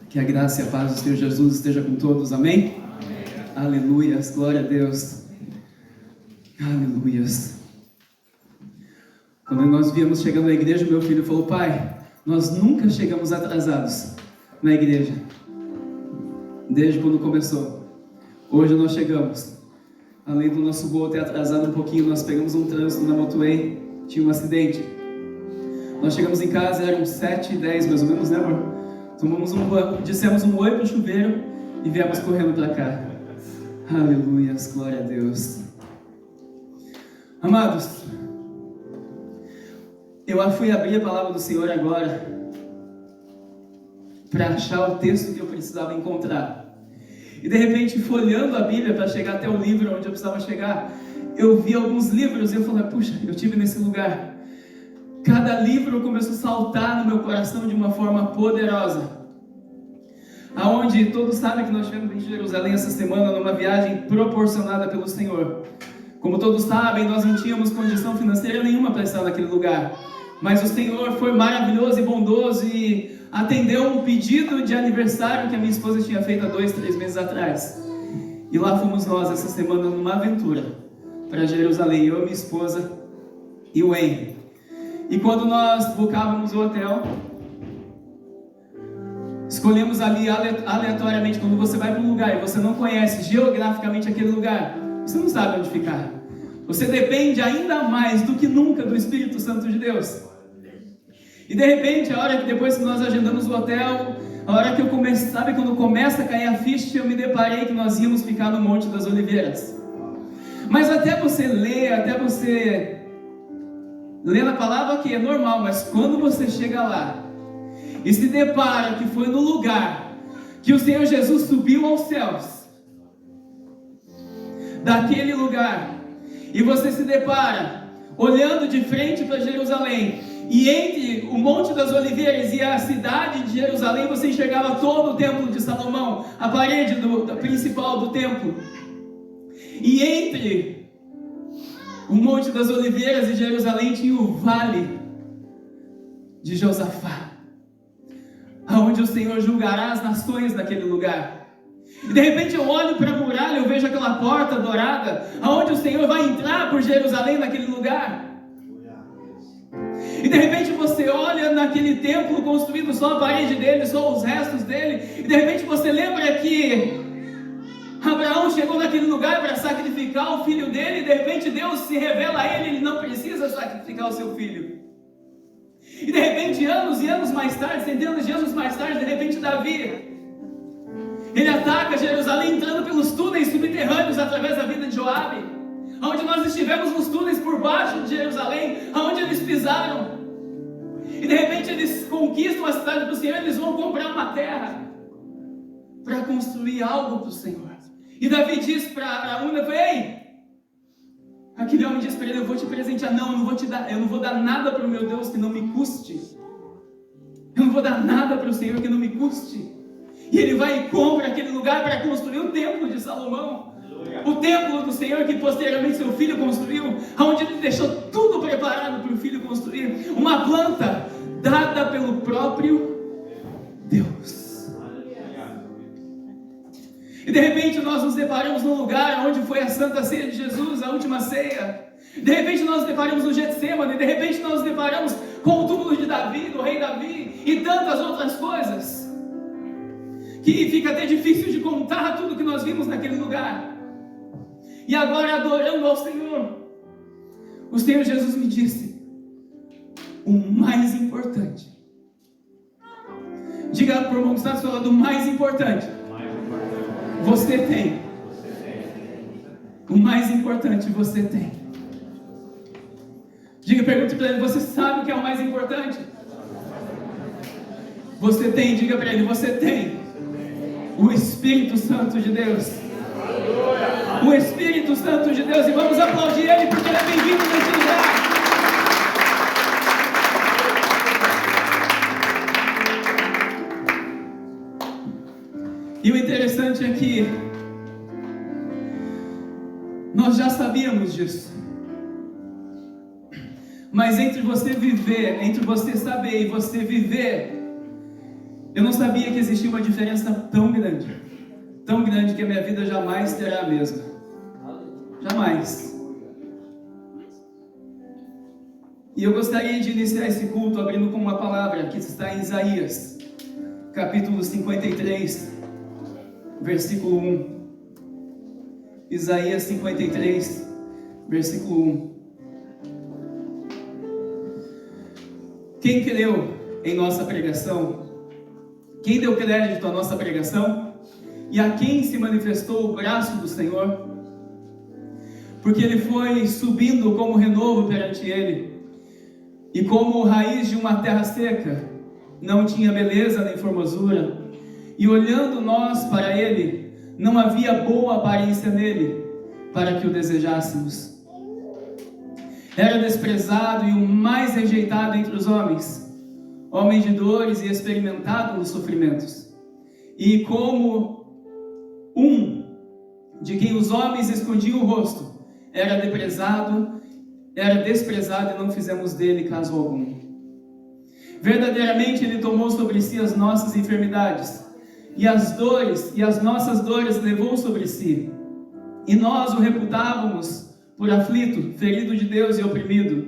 Que a graça e a paz do Senhor Jesus esteja com todos, amém? Amém. Aleluias, glória a Deus. Aleluias. Quando nós viemos chegando à igreja, meu filho falou: pai, nós nunca chegamos atrasados na igreja, desde quando começou. Hoje nós chegamos. Além do nosso voo ter atrasado um pouquinho, nós pegamos um trânsito na motorway, tinha um acidente. Nós chegamos em casa, eram 7h10 mais ou menos, né, amor? Tomamos um banho, dissemos um oi pro chuveiro e viemos correndo para cá. Aleluias, glória a Deus. Amados, eu fui abrir a palavra do Senhor agora para achar o texto que eu precisava encontrar. E de repente, folheando a Bíblia para chegar até o livro onde eu precisava chegar, eu vi alguns livros e eu falei: puxa, eu estive nesse lugar. Cada livro começou a saltar no meu coração de uma forma poderosa. Aonde todos sabem que nós estivemos em Jerusalém essa semana numa viagem proporcionada pelo Senhor. Como todos sabem, nós não tínhamos condição financeira nenhuma para estar naquele lugar. Mas o Senhor foi maravilhoso e bondoso e atendeu um pedido de aniversário que a minha esposa tinha feito há 2-3 meses atrás. E lá fomos nós essa semana numa aventura para Jerusalém, eu, minha esposa e o Henry. E quando nós buscávamos o hotel, escolhemos ali aleatoriamente. Quando você vai para um lugar e você não conhece geograficamente aquele lugar, você não sabe onde ficar. Você depende ainda mais do que nunca do Espírito Santo de Deus. E de repente, a hora que depois que nós agendamos o hotel, a hora que eu comecei, sabe quando começa a cair a ficha, eu me deparei que nós íamos ficar no Monte das Oliveiras. Mas até você ler na palavra aqui é normal, mas quando você chega lá e se depara que foi no lugar que o Senhor Jesus subiu aos céus, daquele lugar, e você se depara olhando de frente para Jerusalém, e entre o Monte das Oliveiras e a cidade de Jerusalém, você enxergava todo o templo de Salomão, a parede principal do templo. E entre o Monte das Oliveiras e Jerusalém tinha o Vale de Josafá, aonde o Senhor julgará as nações naquele lugar. E de repente eu olho para a muralha, eu vejo aquela porta dourada, aonde o Senhor vai entrar por Jerusalém naquele lugar. E de repente você olha naquele templo construído, só a parede dele, só os restos dele, e de repente você lembra que Abraão chegou naquele lugar para sacrificar o filho dele, e de repente Deus se revela a ele não precisa sacrificar o seu filho. E de repente, anos e anos mais tarde, centenas de anos mais tarde, de repente Davi, ele ataca Jerusalém entrando pelos túneis subterrâneos através da vida de Joabe, onde nós estivemos nos túneis por baixo de Jerusalém, onde eles pisaram. E de repente eles conquistam a cidade do Senhor, eles vão comprar uma terra para construir algo para o Senhor. E Davi diz para Araúna: ei, aquele homem diz para ele: eu vou te presentear. Não, eu não vou dar nada para o meu Deus que não me custe. Eu não vou dar nada para o Senhor que não me custe. E ele vai e compra aquele lugar para construir o templo de Salomão, o templo do Senhor que posteriormente seu filho construiu, onde ele deixou tudo preparado para o filho construir, uma planta dada pelo próprio Deus. E de repente nós nos deparamos num lugar onde foi a Santa Ceia de Jesus, a última ceia. De repente nós nos deparamos no Getsêmani, de repente nós nos deparamos com o túmulo de Davi, do rei Davi, e tantas outras coisas, que fica até difícil de contar tudo que nós vimos naquele lugar. E agora, adorando ao Senhor, o Senhor Jesus me disse: o mais importante, diga para o irmão que está falando, o mais importante, você tem. O mais importante você tem. Diga, pergunte para ele: você sabe o que é o mais importante? Você tem, diga para ele: você tem o Espírito Santo de Deus. O Espírito Santo de Deus. E vamos aplaudir ele, porque ele é bem-vindo nesse lugar. E o interessante é que nós já sabíamos disso, mas entre você saber e você viver, Eu não sabia que existia uma diferença tão grande que a minha vida jamais terá a mesma. Jamais. E eu gostaria de iniciar esse culto abrindo com uma palavra que está em Isaías, capítulo 53, versículo 1. Isaías 53, versículo 1. Quem creu em nossa pregação? Quem deu crédito à nossa pregação? E a quem se manifestou o braço do Senhor? Porque ele foi subindo como renovo perante ele, e como raiz de uma terra seca, não tinha beleza nem formosura, e olhando nós para ele, não havia boa aparência nele, para que o desejássemos. Era desprezado e o mais rejeitado entre os homens, homem de dores e experimentado nos sofrimentos, e como um de quem os homens escondiam o rosto, era desprezado e não fizemos dele caso algum. Verdadeiramente ele tomou sobre si as nossas enfermidades, e as nossas dores levou sobre si, e nós o reputávamos por aflito, ferido de Deus e oprimido.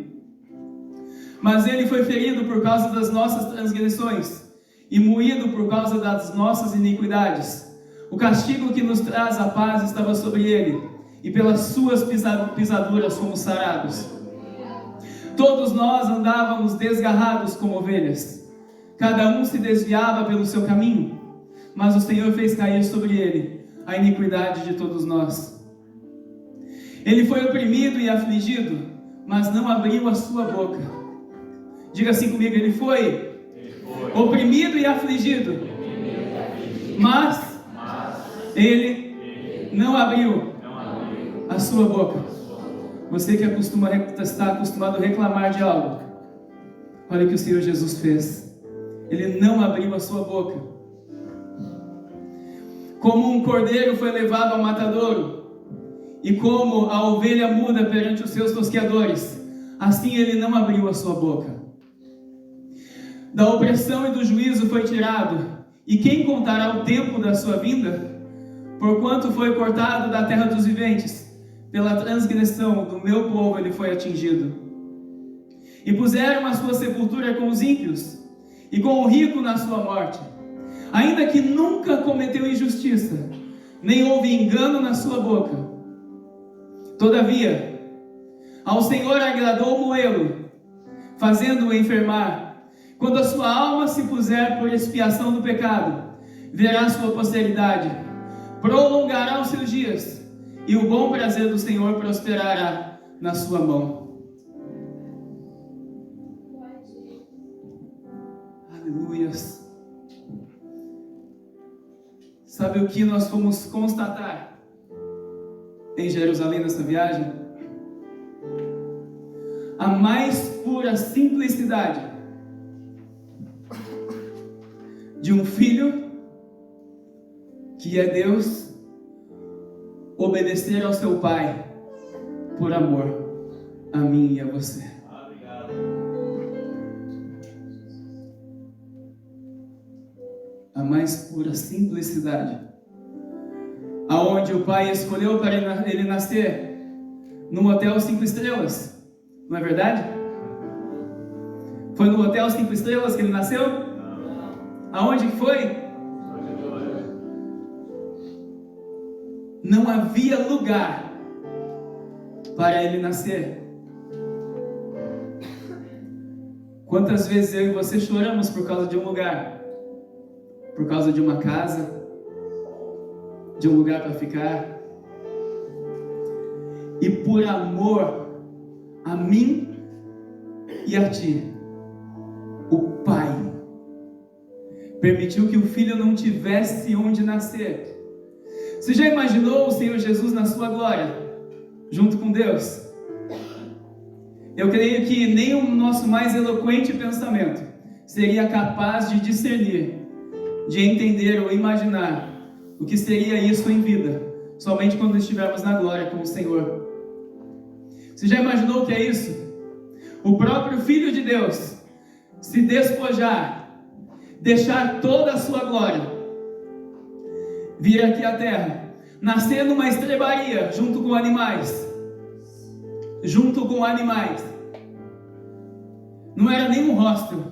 Mas ele foi ferido por causa das nossas transgressões, e moído por causa das nossas iniquidades. O castigo que nos traz a paz estava sobre ele, e pelas suas pisaduras fomos sarados. Todos nós andávamos desgarrados como ovelhas, cada um se desviava pelo seu caminho, mas o Senhor fez cair sobre ele a iniquidade de todos nós. Ele foi oprimido e afligido, mas não abriu a sua boca. Diga assim comigo: ele foi oprimido e afligido, mas ele não abriu a sua boca. Você que está acostumado a reclamar de algo, olha o que o Senhor Jesus fez. Ele não abriu a sua boca. Como um cordeiro foi levado ao matadouro, e como a ovelha muda perante os seus tosqueadores, assim ele não abriu a sua boca. Da opressão e do juízo foi tirado, e quem contará o tempo da sua vinda? Porquanto foi cortado da terra dos viventes, pela transgressão do meu povo ele foi atingido. E puseram a sua sepultura com os ímpios, e com o rico na sua morte, ainda que nunca cometeu injustiça, nem houve engano na sua boca. Todavia, ao Senhor agradou moê-lo, fazendo-o enfermar. Quando a sua alma se puser por expiação do pecado, verá sua posteridade, prolongará os seus dias, e o bom prazer do Senhor prosperará na sua mão. Aleluias. Sabe o que nós fomos constatar em Jerusalém nessa viagem? A mais pura simplicidade de um filho que é Deus obedecer ao seu pai por amor a mim e a você. A mais pura simplicidade, aonde o pai escolheu para ele nascer num hotel 5 estrelas, não é verdade? Foi no hotel 5 estrelas que ele nasceu? Aonde que foi? Não havia lugar para ele nascer. Quantas vezes eu e você choramos por causa de um lugar, por causa de uma casa, de um lugar para ficar, e por amor a mim e a ti, o Pai permitiu que o filho não tivesse onde nascer. Você já imaginou o Senhor Jesus na sua glória, junto com Deus? Eu creio que nem o nosso mais eloquente pensamento seria capaz de discernir, de entender ou imaginar o que seria isso em vida, somente quando estivermos na glória com o Senhor. Você já imaginou o que é isso? O próprio Filho de Deus se despojar, deixar toda a sua glória, vir aqui à terra, nascer numa estrebaria junto com animais, não era nem um hostel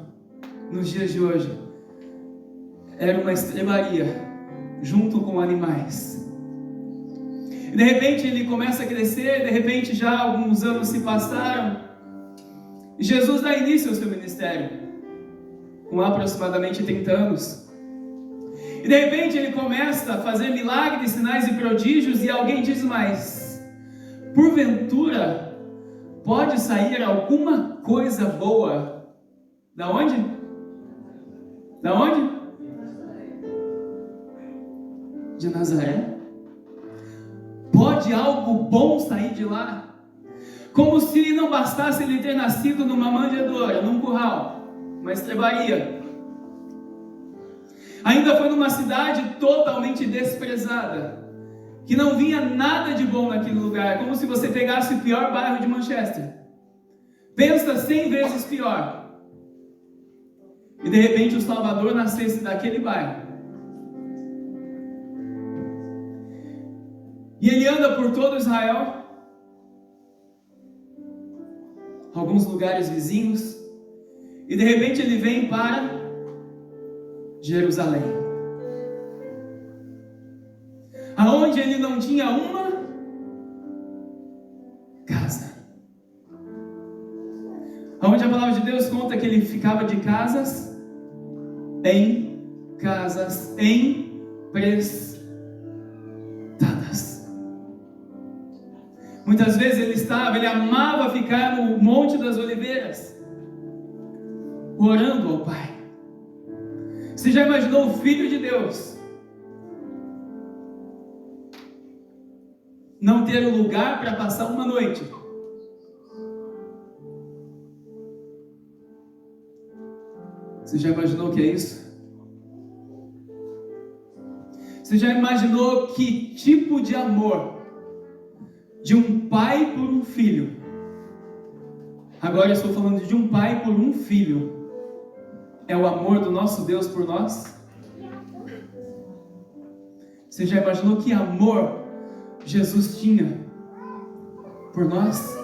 nos dias de hoje, era uma estrebaria junto com animais. E de repente ele começa a crescer, de repente já alguns anos se passaram, e Jesus dá início ao seu ministério, com aproximadamente 30 anos. E de repente ele começa a fazer milagres, sinais e prodígios, e alguém diz: mas porventura pode sair alguma coisa boa da onde? Da onde? De Nazaré? Pode algo bom sair de lá? Como se não bastasse ele ter nascido numa manjedoura, num curral, uma estrebaria. Ainda foi numa cidade totalmente desprezada, que não vinha nada de bom naquele lugar, como se você pegasse o pior bairro de Manchester. Pensa 100 vezes pior. E de repente o Salvador nascesse daquele bairro. E ele anda por todo Israel, alguns lugares vizinhos, e de repente ele vem para Jerusalém, aonde ele não tinha uma casa, aonde a palavra de Deus conta que ele ficava de casas emprestadas. Muitas vezes ele amava ficar no Monte das Oliveiras, orando ao Pai. Você já imaginou o Filho de Deus não ter um lugar para passar uma noite? Você já imaginou o que é isso? Você já imaginou que tipo de amor de um pai por um filho? Agora eu estou falando de um pai por um filho. É o amor do nosso Deus por nós? Você já imaginou que amor Jesus tinha por nós?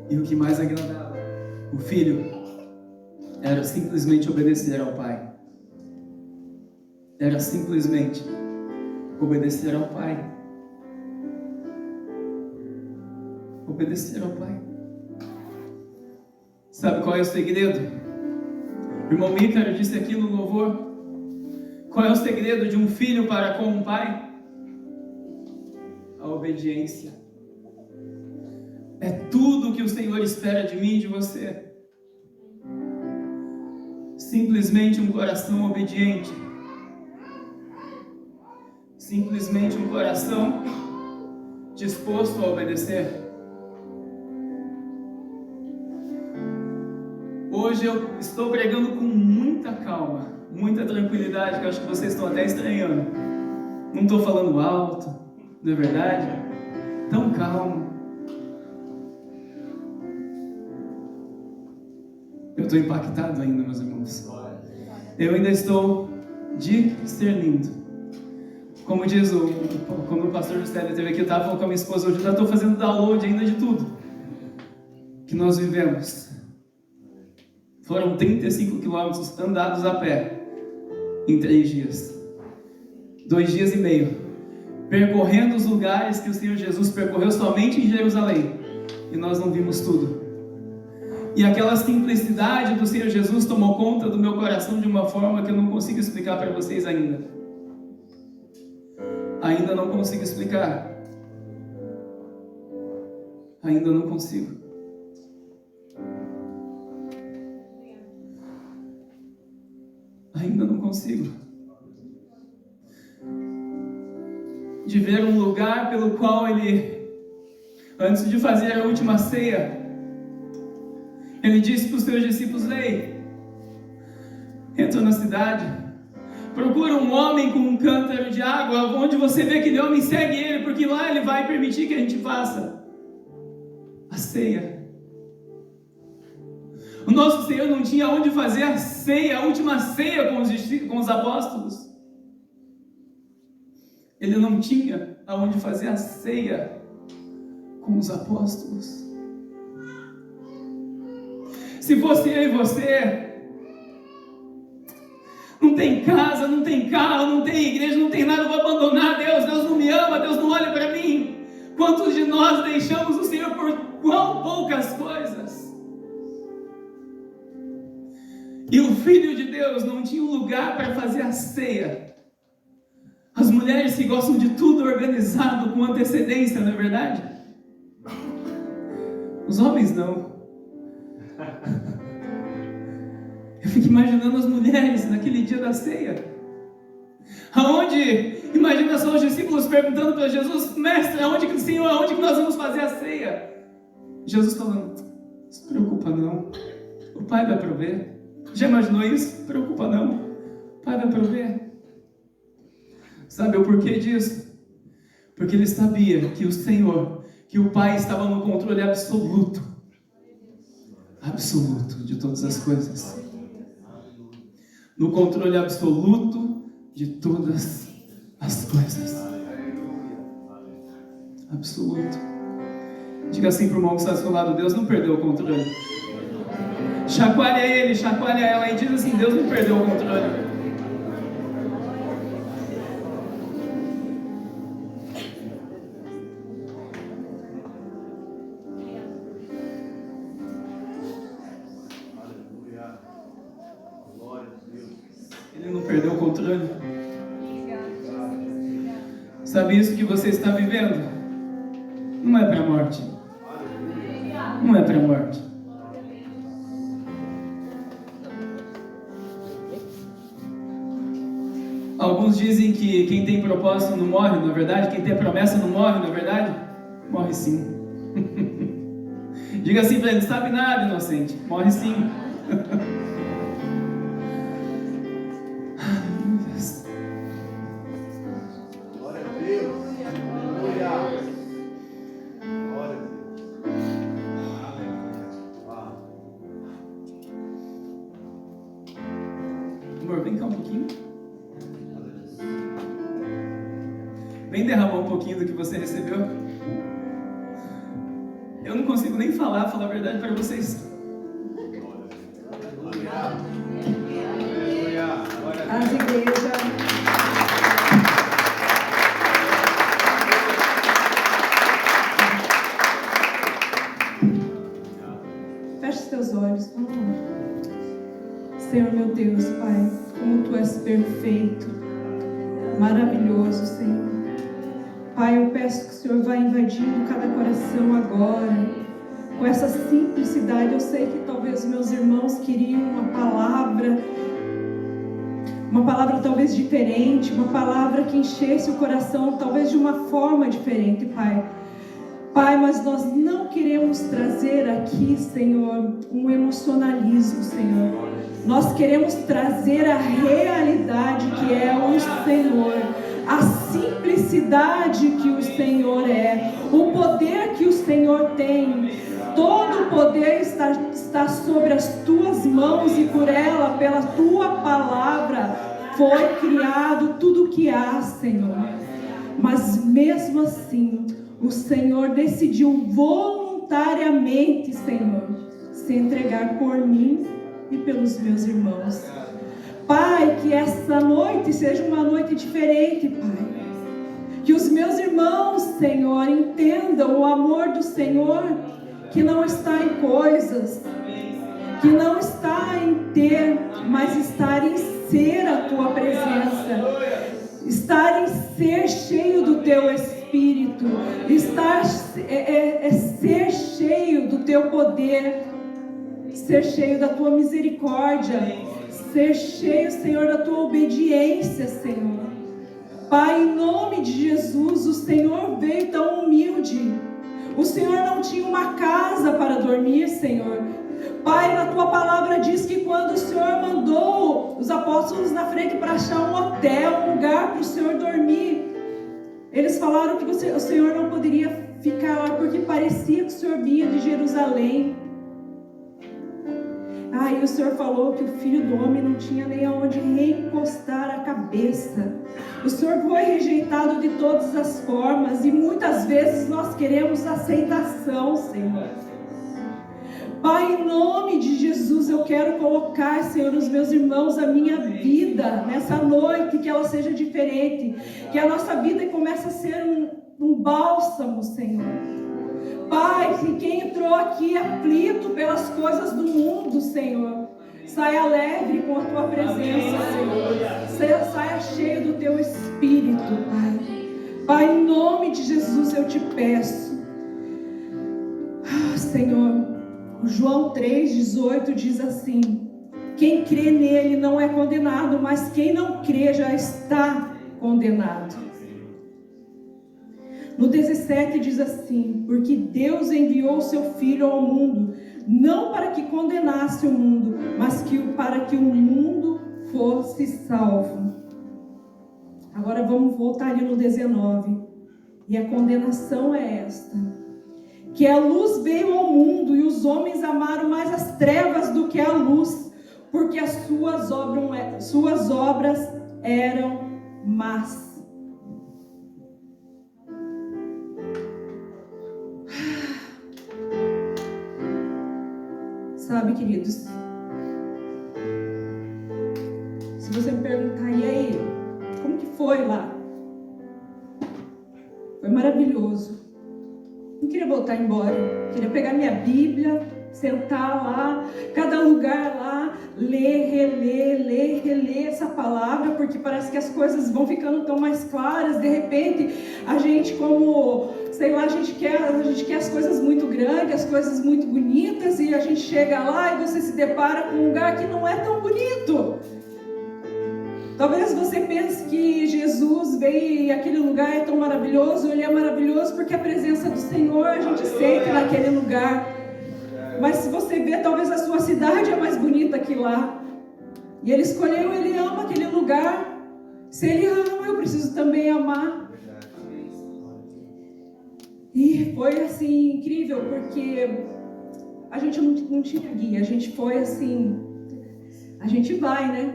E o que mais agradava o filho era simplesmente obedecer ao pai. Era simplesmente obedecer ao pai. Obedecer ao pai. Sabe qual é o segredo? O irmão Mícaro disse aqui no louvor. Qual é o segredo de um filho para com um pai? A obediência. É tudo o que o Senhor espera de mim e de você. Simplesmente um coração obediente. Simplesmente um coração disposto a obedecer. Hoje eu estou pregando com muita calma, muita tranquilidade, que eu acho que vocês estão até estranhando. Não estou falando alto, não é verdade? Tão calmo. Eu estou impactado ainda, meus irmãos. Eu ainda estou discernindo. Como diz como o pastor Juscelio esteve aqui, eu estava falando com a minha esposa hoje, eu já estou fazendo download ainda de tudo que nós vivemos. Foram 35 quilômetros andados a pé em 3 dias. 2 dias e meio. Percorrendo os lugares que o Senhor Jesus percorreu somente em Jerusalém. E nós não vimos tudo. E aquela simplicidade do Senhor Jesus tomou conta do meu coração de uma forma que eu não consigo explicar para vocês ainda. Ainda não consigo explicar. Ainda não consigo. Ainda não consigo. De ver um lugar pelo qual ele, antes de fazer a última ceia, Ele disse para os seus discípulos: ei, entra na cidade, procura um homem com um cântaro de água, onde você vê aquele homem, segue ele, porque lá ele vai permitir que a gente faça a ceia. O nosso Senhor não tinha onde fazer a ceia, a última ceia com os apóstolos. Ele não tinha aonde fazer a ceia com os apóstolos. Se fosse eu e você, não tem casa, não tem carro, não tem igreja, não tem nada, eu vou abandonar Deus, Deus não me ama, Deus não olha para mim. Quantos de nós deixamos o Senhor por quão poucas coisas? E o Filho de Deus não tinha um lugar para fazer a ceia. As mulheres que gostam de tudo organizado com antecedência, não é verdade? Os homens não. Eu fico imaginando as mulheres naquele dia da ceia. Aonde, imagina só os discípulos perguntando para Jesus: mestre, aonde que nós vamos fazer a ceia? Jesus falando: não se preocupa não, o Pai vai prover. Já imaginou isso? Preocupa não, o Pai vai prover. Sabe o porquê disso? Porque ele sabia que o Senhor, que o Pai estava no controle absoluto de todas as coisas. No controle absoluto de todas as coisas. Absoluto. Diga assim para o irmão que está ao seu lado: Deus não perdeu o controle. Chacoalha ele, chacoalha ela e diz assim: Deus não perdeu o controle. Ele não perdeu o controle. Sabe, isso que você está vivendo não é para a morte. Não é para a morte. Alguns dizem que quem tem propósito não morre, não é verdade? Quem tem promessa não morre, não é verdade? Morre sim. Diga assim para ele: não sabe nada, inocente. Morre sim. Glória a Deus. Aleluia. Glória a Deus. Amor, vem cá um pouquinho. Vem derramar um pouquinho do que você recebeu. Eu não consigo nem falar a verdade para vocês. As igrejas. Feche seus olhos. Senhor meu Deus, Pai, como Tu és perfeito, maravilhoso, Senhor. Pai, eu peço que o Senhor vá invadindo cada coração agora, com essa simplicidade. Eu sei que talvez meus irmãos queriam uma palavra talvez diferente, uma palavra que enchesse o coração talvez de uma forma diferente, Pai. Pai, mas nós não queremos trazer aqui, Senhor, um emocionalismo, Senhor. Nós queremos trazer a realidade que é o Senhor, a simplicidade que o Senhor é, o poder que o Senhor tem. Todo o poder está sobre as tuas mãos, e por ela, pela tua palavra, foi criado tudo o que há, Senhor. Mas mesmo assim, o Senhor decidiu voluntariamente, Senhor, se entregar por mim e pelos meus irmãos. Pai, que essa noite seja uma noite diferente, Pai. Que os meus irmãos, Senhor, entendam o amor do Senhor, que não está em coisas, que não está em ter, mas estar em ser a Tua presença, estar em ser cheio do Teu Espírito, ser cheio do Teu poder, ser cheio da Tua misericórdia, ser cheio, Senhor, da Tua obediência, Senhor. Pai, em nome de Jesus, o Senhor veio tão humilde. O Senhor não tinha uma casa para dormir, Senhor. Pai, na tua palavra diz que quando o Senhor mandou os apóstolos na frente para achar um hotel, um lugar para o Senhor dormir, eles falaram que o Senhor não poderia ficar lá porque parecia que o Senhor vinha de Jerusalém. Aí o Senhor falou que o Filho do Homem não tinha nem aonde recostar a cabeça. O Senhor foi rejeitado de todas as formas e muitas vezes nós queremos aceitação, Senhor. Pai, em nome de Jesus, eu quero colocar, Senhor, os meus irmãos, a minha vida nessa noite, que ela seja diferente, que a nossa vida comece a ser um bálsamo, Senhor. Pai, que quem entrou aqui aflito pelas coisas do mundo, Senhor, saia alegre com a tua presença, Senhor. Saia cheio do teu Espírito, Pai. Pai, em nome de Jesus eu te peço. Senhor, João 3,18 diz assim: quem crê nele não é condenado, mas quem não crê já está condenado. No 17 diz assim: porque Deus enviou o seu Filho ao mundo, não para que condenasse o mundo, mas para que o mundo fosse salvo. Agora vamos voltar ali no 19. E a condenação é esta: que a luz veio ao mundo e os homens amaram mais as trevas do que a luz, porque as suas obras eram más. Sabe, queridos, se você me perguntar, e aí, como que foi lá? Foi maravilhoso. Não queria voltar embora, queria pegar minha Bíblia, sentar lá, cada lugar lá, ler, reler essa palavra, porque parece que as coisas vão ficando tão mais claras. De repente, a gente como, sei lá, a gente quer as coisas muito grandes, as coisas muito bonitas, e a gente chega lá e você se depara com um lugar que não é tão bonito. Talvez você pense que Jesus veio e aquele lugar é tão maravilhoso. Ele é maravilhoso porque a presença do Senhor a gente sente naquele lugar. Mas se você ver, talvez a sua cidade é mais bonita que lá. E Ele escolheu, Ele ama aquele lugar. Se Ele ama, eu preciso também amar. E foi assim incrível, porque a gente não tinha guia. A gente foi assim, a gente vai, né?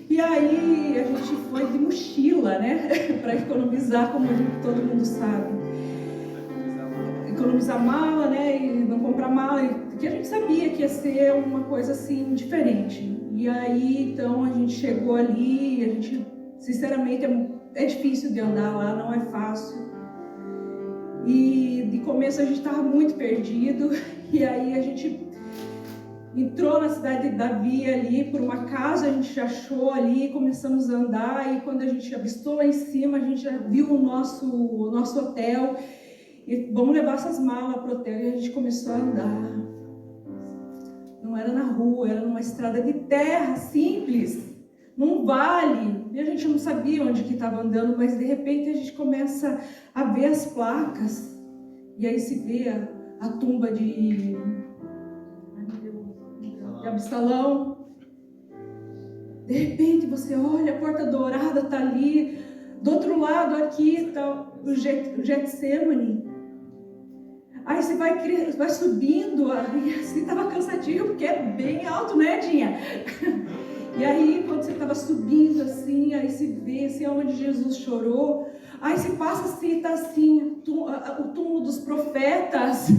E aí a gente foi de mochila, né? Para economizar, como todo mundo sabe. Economizar mala, né? E não comprar mala, porque a gente sabia que ia ser uma coisa assim diferente. E aí então a gente chegou ali, a gente, sinceramente, é difícil de andar lá, não é fácil. E de começo a gente estava muito perdido. E aí a gente entrou na cidade de Davi ali, por uma casa a gente achou ali, começamos a andar, e quando a gente avistou lá em cima, a gente já viu o nosso hotel, e vamos levar essas malas para o hotel, e a gente começou a andar. Não era na rua, era numa estrada de terra, simples, num vale, e a gente não sabia onde que estava andando, mas de repente a gente começa a ver as placas, e aí se vê a tumba de Absalão. De repente você olha, a porta dourada está ali, do outro lado aqui está o Getsemane. Aí você vai subindo, e assim estava cansativo, porque é bem alto, né, Dinha? E aí quando você estava subindo assim, aí se vê assim, onde Jesus chorou. Aí se passa assim, está assim, o túmulo dos profetas.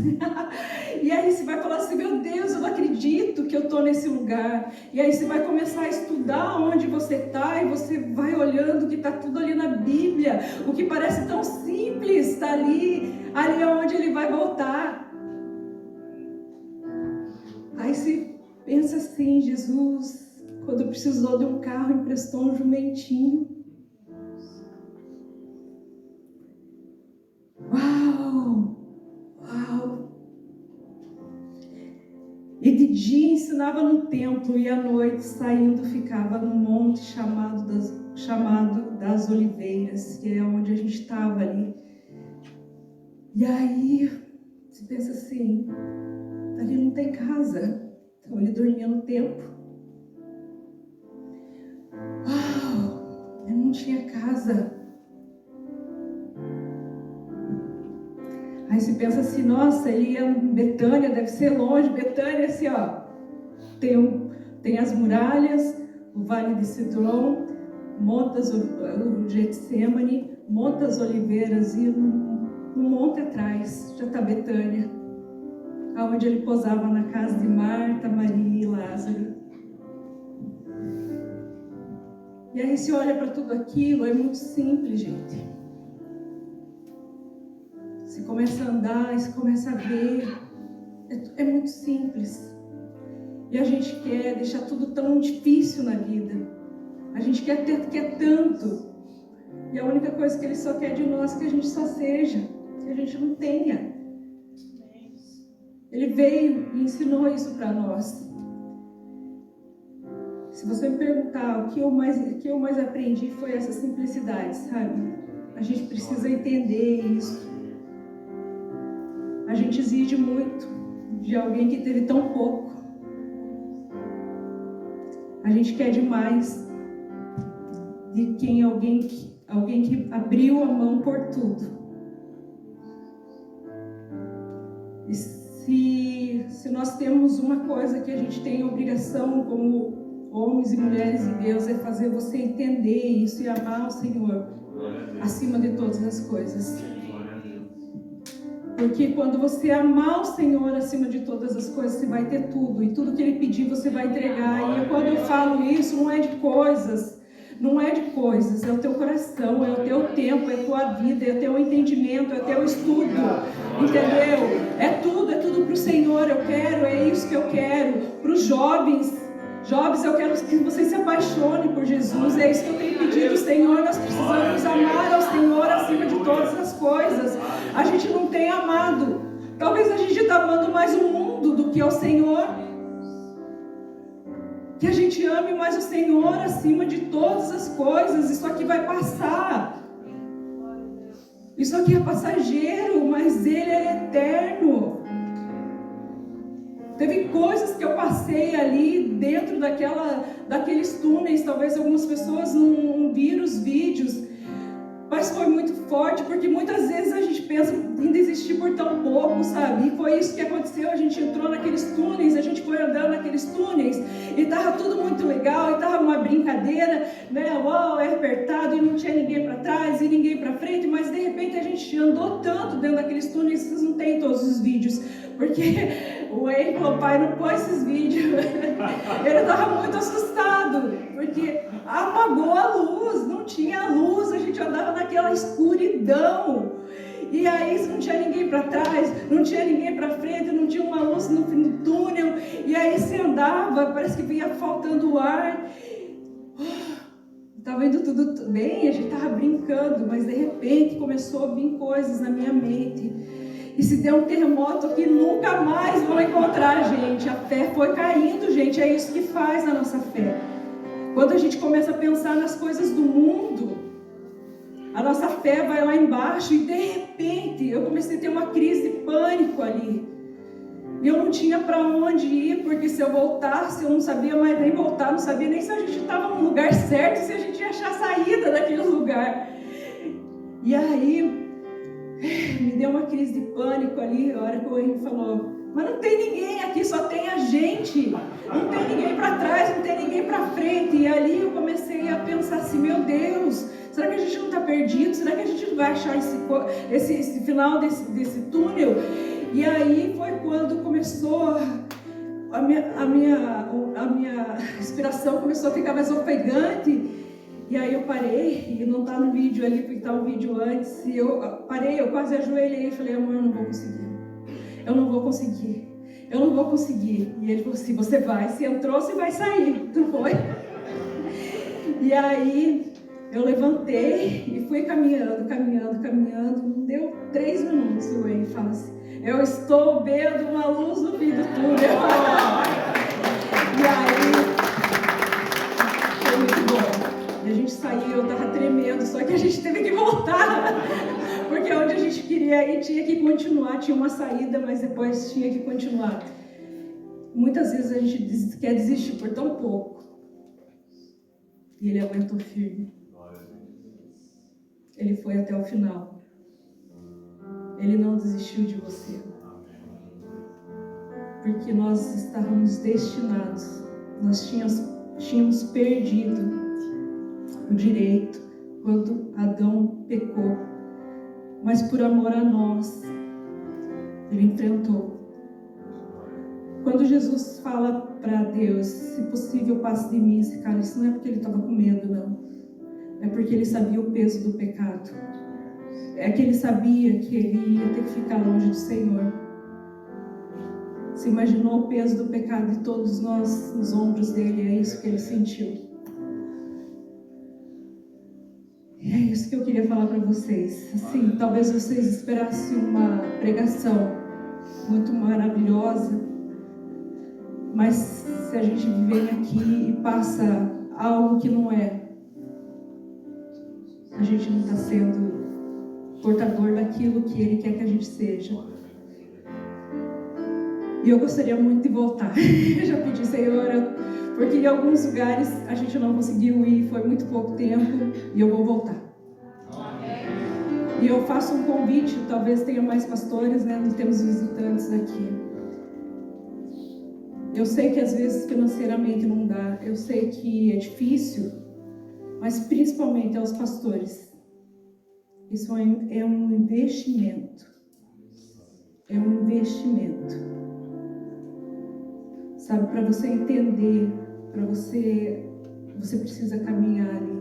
E aí você vai falar assim: meu Deus, eu não acredito que eu estou nesse lugar. E aí você vai começar a estudar onde você está, e você vai olhando que está tudo ali na Bíblia. O que parece tão simples está ali é onde ele vai voltar. Aí você pensa assim: Jesus, quando precisou de um carro, emprestou um jumentinho. Uau! E de dia ensinava no templo, e à noite, saindo, ficava no monte chamado das Oliveiras, que é onde a gente estava ali. E aí você pensa assim: ali não tem casa, Então ele dormia no templo. Uau! Ele não tinha casa. Aí você pensa assim, nossa, ele ia em Betânia, deve ser longe. Betânia, assim, ó, tem as muralhas, o Vale de Cedron, o Getsemane, Monte das Oliveiras, e um monte atrás já está Betânia, onde ele posava na casa de Marta, Maria e Lázaro. E aí você olha para tudo aquilo, é muito simples, gente. Você começa a andar, você começa a ver, é muito simples. E a gente quer deixar tudo tão difícil na vida. A gente quer tanto. E a única coisa que Ele só quer de nós é que a gente só seja, que a gente não tenha. Ele veio e ensinou isso para nós. Se você me perguntar o que eu mais aprendi, foi essa simplicidade, sabe? A gente precisa entender isso. A gente exige muito de alguém que teve tão pouco. A gente quer demais de alguém que abriu a mão por tudo. E se nós temos uma coisa que a gente tem obrigação como homens e mulheres de Deus, é fazer você entender isso e amar o Senhor acima de todas as coisas. Porque quando você amar o Senhor acima de todas as coisas, você vai ter tudo. E tudo que Ele pedir, você vai entregar. E quando eu falo isso, não é de coisas. Não é de coisas. É o teu coração, é o teu tempo, é a tua vida, é o teu entendimento, é o teu estudo. Entendeu? É tudo para o Senhor. É isso que eu quero. Para os jovens, eu quero que vocês se apaixonem por Jesus. É isso que eu tenho pedido, Senhor. Nós precisamos amar ao Senhor acima de todas as coisas. A gente não tem amado. Talvez a gente está amando mais o mundo do que ao Senhor. Que a gente ame mais o Senhor acima de todas as coisas. Isso aqui vai passar. Isso aqui é passageiro, mas Ele é eterno. Teve coisas que eu passei ali dentro daqueles túneis. Talvez algumas pessoas não viram os vídeos, mas foi muito forte, porque muitas vezes a gente pensa em desistir por tão pouco, sabe? E foi isso que aconteceu. A gente entrou naqueles túneis, a gente foi andando naqueles túneis, e estava tudo muito legal, e estava uma brincadeira, né? Uau, é apertado, e não tinha ninguém para trás e ninguém para frente, mas de repente a gente andou tanto dentro daqueles túneis, vocês não têm todos os vídeos, porque o Ei falou, pai, não põe esses vídeos. Ele estava muito assustado, porque apagou a luz, não tinha luz, a gente andava naquela escuridão. E aí não tinha ninguém para trás, não tinha ninguém para frente, não tinha uma luz no túnel. E aí você andava, parece que vinha faltando o ar. Estava indo tudo bem, a gente estava brincando, mas de repente começou a vir coisas na minha mente. E se der um terremoto aqui, nunca mais vão encontrar a gente. A fé foi caindo, gente. É isso que faz a nossa fé. Quando a gente começa a pensar nas coisas do mundo, a nossa fé vai lá embaixo. E de repente, eu comecei a ter uma crise de pânico ali. E eu não tinha para onde ir, porque se eu voltasse, eu não sabia mais nem voltar. Não sabia nem se a gente estava no lugar certo, se a gente ia achar saída daquele lugar. E aí me deu uma crise de pânico ali, a hora que o Henrique falou, mas não tem ninguém aqui, só tem a gente, não tem ninguém para trás, não tem ninguém para frente. E ali eu comecei a pensar assim, meu Deus, será que a gente não está perdido? Será que a gente não vai achar esse final desse túnel? E aí foi quando começou a minha respiração começou a ficar mais ofegante. E aí eu parei, e não está no vídeo ali, porque está o vídeo antes, e eu parei, eu quase ajoelhei e falei, amor, eu não vou conseguir. E ele falou assim, você vai, se entrou, você vai sair, não foi? E aí eu levantei e fui caminhando, não deu 3 minutos, o Wayne fala assim, eu estou vendo uma luz no fim do túnel. E aí foi muito bom. A gente saiu, eu estava tremendo, só que a gente teve que voltar, porque onde a gente queria ir tinha que continuar, tinha uma saída, mas depois tinha que continuar. Muitas vezes a gente quer desistir por tão pouco. E ele aguentou firme. Ele foi até o final. Ele não desistiu de você. Porque nós estávamos destinados. Nós tínhamos perdido o direito quando Adão pecou. Mas por amor a nós, ele enfrentou. Quando Jesus fala para Deus, se possível, passe de mim esse cálice, não é porque ele estava com medo, não. É porque ele sabia o peso do pecado. É que ele sabia que ele ia ter que ficar longe do Senhor. Você imaginou o peso do pecado de todos nós nos ombros dele? É isso que ele sentiu. E é isso que eu queria falar para vocês. Assim, talvez vocês esperassem uma pregação muito maravilhosa, mas se a gente vem aqui e passa algo que não é, a gente não está sendo portador daquilo que Ele quer que a gente seja. E eu gostaria muito de voltar. Eu já pedi, Senhor, porque em alguns lugares a gente não conseguiu ir, foi muito pouco tempo, e eu vou voltar. E eu faço um convite, talvez tenha mais pastores, né? Não temos visitantes aqui. Eu sei que às vezes financeiramente não dá, eu sei que é difícil, mas principalmente aos pastores. Isso é um investimento. É um investimento. Sabe, para você entender, para você precisa caminhar ali.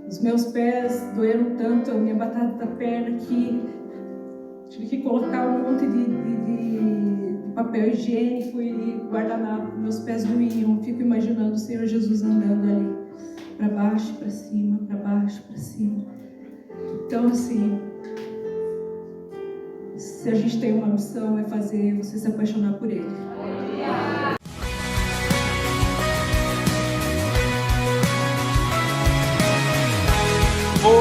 Os meus pés doeram tanto, a minha batata da perna, que tive que colocar um monte de papel higiênico e guardanapo. Meus pés doíam. Fico imaginando o Senhor Jesus andando ali, para baixo, para cima, para baixo, para cima. Então, assim, se a gente tem uma missão, é fazer você se apaixonar por Ele.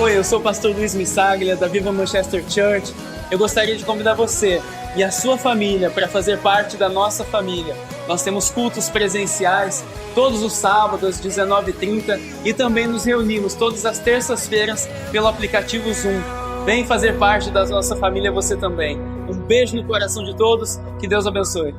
Oi, eu sou o pastor Luiz Missaglia, da Viva Manchester Church. Eu gostaria de convidar você e a sua família para fazer parte da nossa família. Nós temos cultos presenciais todos os sábados às 19h30 e também nos reunimos todas as terças-feiras pelo aplicativo Zoom. Vem fazer parte da nossa família você também. Um beijo no coração de todos, que Deus abençoe.